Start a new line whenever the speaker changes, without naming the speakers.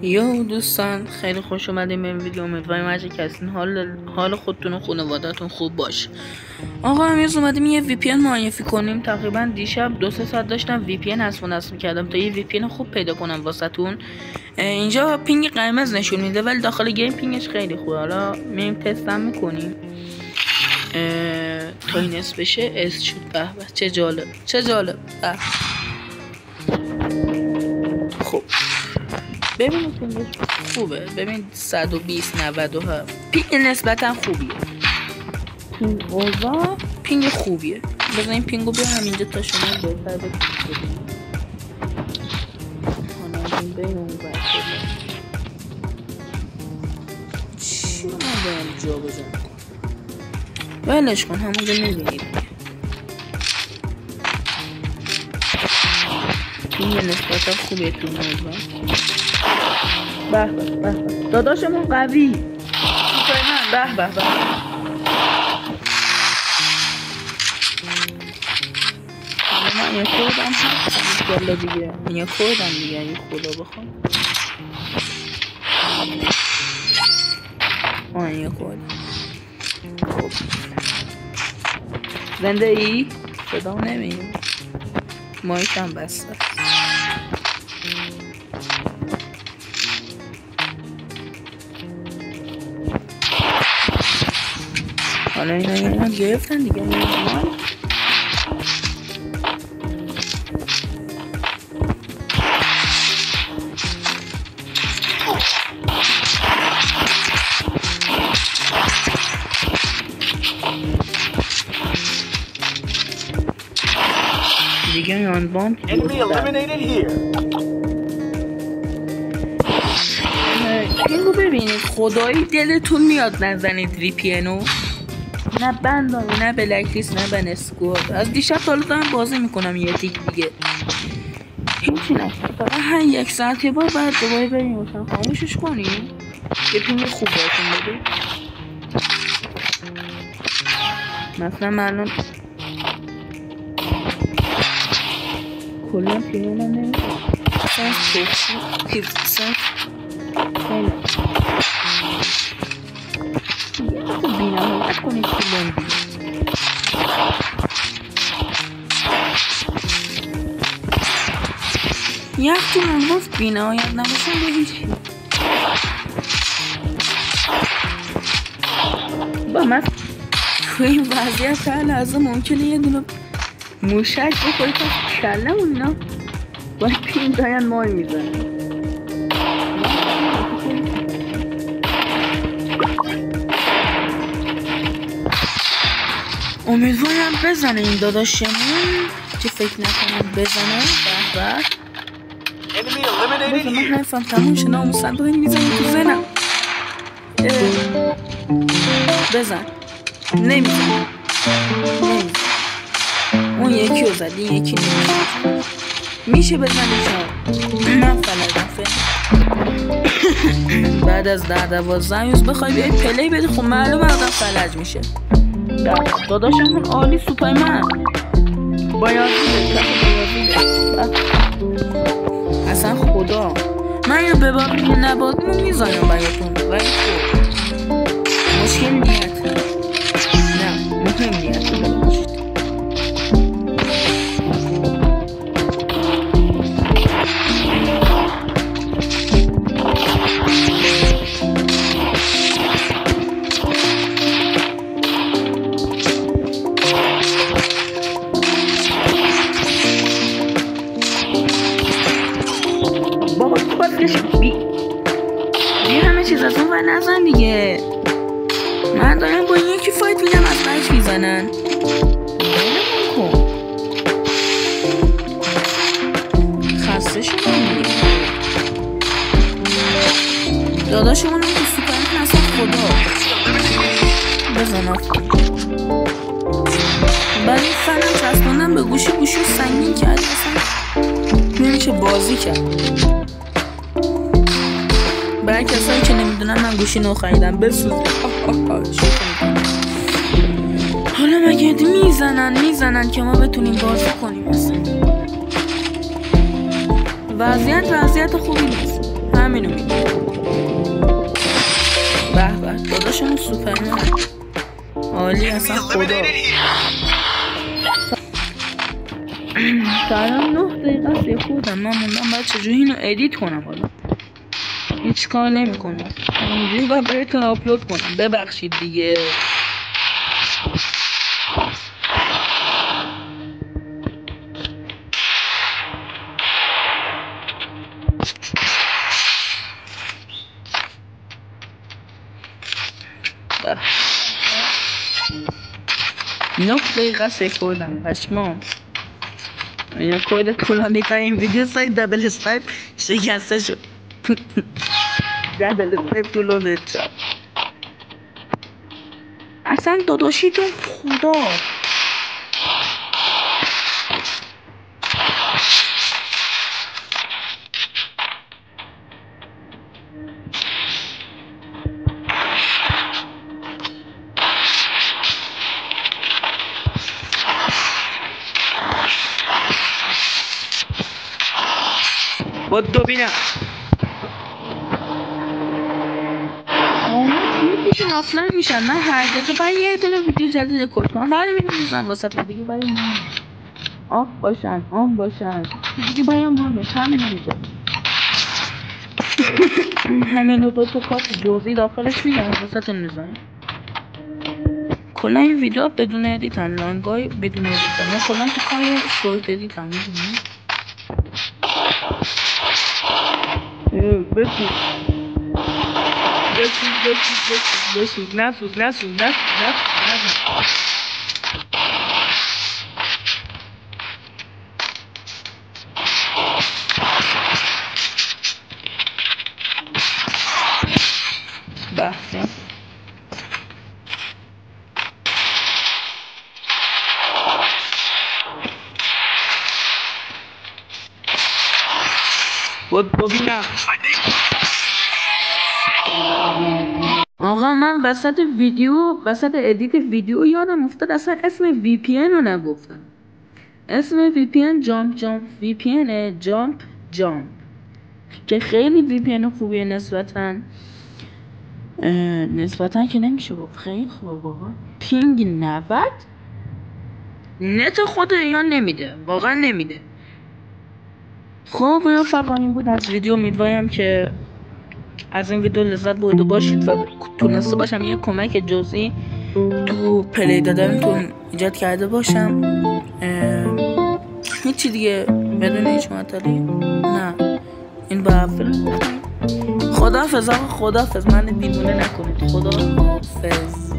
یو دوستان خیلی خوش اومدیم به این ویدیو. امیدواریم هر جا هستین حال خودتون و خانواده‌تون خوب باشه. آقا امروز اومدیم یه وی پی ان معرفی کنیم. تقریبا دیشب 2-3 ساعت داشتم وی پی ان نصب کردم تا یه وی پی ان خوب پیدا کنم واسهتون. اینجا پینگ قرمز نشون میده ولی داخل گیم پینگش خیلی خوبه. حالا میریم تست هم میکنیم تا این اس بشه. اس شد. به چه جالب چه جالب. خب ببینید پینگش خوبه. ببین 120-97 پینگ نسبتا خوبیه. پینگ اوضاع پینگ خوبیه. بذاریم پینگو بیارم اینجا تا شما بهتر بکنید. حالا بین اون برد چی من بایم جا بزن ولش کن همونجا میبینید. پینگ نسبتا خوبیه تو موضوع. به داداشمون قوی من. به من یه کودم هست گله دیگه. یه کودم دیگه اگه خدا بخوام. یه کودم. خب زنده ای؟ صدا نمیم مایکم بسته. حالا اینا یه من گرفتن دیگه. دیگه یان بام اینو ببینید. خدایی دلتون میاد نزنید وی پی انو. نه بندامی نه بلکلیست نه بن اسکواد. از دیشب تا حالا دارم بازی میکنم یه تیک دیگه هیچی نشد. فقط هر 1 ساعت یه بار بعد دوباره بریم روشن خاموشش کنیم یه پینگ خوب باتون بده. مثلا من کلا پینگ من نمیشه سنس خیلی بینامت کنید که لندی یک تو من گفت بینایت نباشم به هیچی. با من تو این وضعیت هر لحظه ممکنه یه دونه موشک بخوری تا کلم اینا باید پین داین مای میزنه. امیدوارم بزنه این داداشمون که فکر نکنم بزنه. بزن من حرفم تموم شد. ناموسن داریم میزنی تو زنم. بزن نمیزن. اون یکی رو زد این یکی نمیزن. میشه بزنی شما. من فلدم بعد از 10-12 روز بخوای بیای پلی بدی خب معلومه آدم فلج میشه. داداشمون عالی سوپرمن باید اصلا خدا من اینو بباب میگه نبادیمو میزایم براتون ولی خب مشکل نیت نه مهم نیت بباشید. بی همه چیز از اون ور نزن دیگه. من دارم با یکی فایت میدم از بچ میزنن. خسته شدم دیگه. داداشمونم که سوپرمن اصلا خدا بزن بعد این فنم چسبوندم به گوشی سنگین کرد اصلا نمیشه بازی کرد. برای کسایی که نمیدونن من گوشی نو خریدم بسوزه. حالا مگه میزنن که ما بتونیم بازی کنیم. مثلا وضعیت خوبی نیست. همینو میگه. به به داداشمون سوپرمن عالی اصلا خدا. سلام 9 دقیقه سیف بودم. من موندم باید چجوری اینو ادیت کنم. حالا هیچ کار نمی کنم اینجوری باید براتون آپلود کنم. ببخشید دیگه. نه دقیقه سکردم پشمام. این کود طولانی ترین ویدیو سایت دبل اسنایپ شکسته شد. دبل اسنایپ طولانی شد. اصلا داداشیتون خدا. بود ببینم میشن آفلاین میشن. من هر دفعه باید یه دونه ویدیو جدید کد کنم. بعد می‌نویسن واسط دیگه باید آف باشن آن باشن دیگه باید مهمه. همین میشه. همین رو دو کارت جزئی داخلش میگن واسط میزنم. کلا این ویدیو بدون ادیت هم لانگای بدون ادیت هم. من کلا تو کار سویت ادیت هم میدونی. بسوز نسوز بحثه بود ببینم. آقا من وسط ادیت ویدیو یادم افتاد اصلا اسم وی پی ان رو نگفتم. اسم وی پی ان جامپ وی پی ان جامپ که خیلی وی پی ان خوبیه نسبتا که نمیشه گفت خیلی خوبه بابا. پینگ 90 نت خود ایران نمیده، واقعا نمیده. خب فقط این بود از ویدیو. امیدوارم که از این ویدیو لذت برده باشید و تونسته باشم یه کمک جزئی تو پلی دادنتون ایجاد کرده باشم. هیچی دیگه بدون هیچ معطلی نه این با خداحافظ. آقا خداحافظ. من دیوونه نکنید. خداحافظ.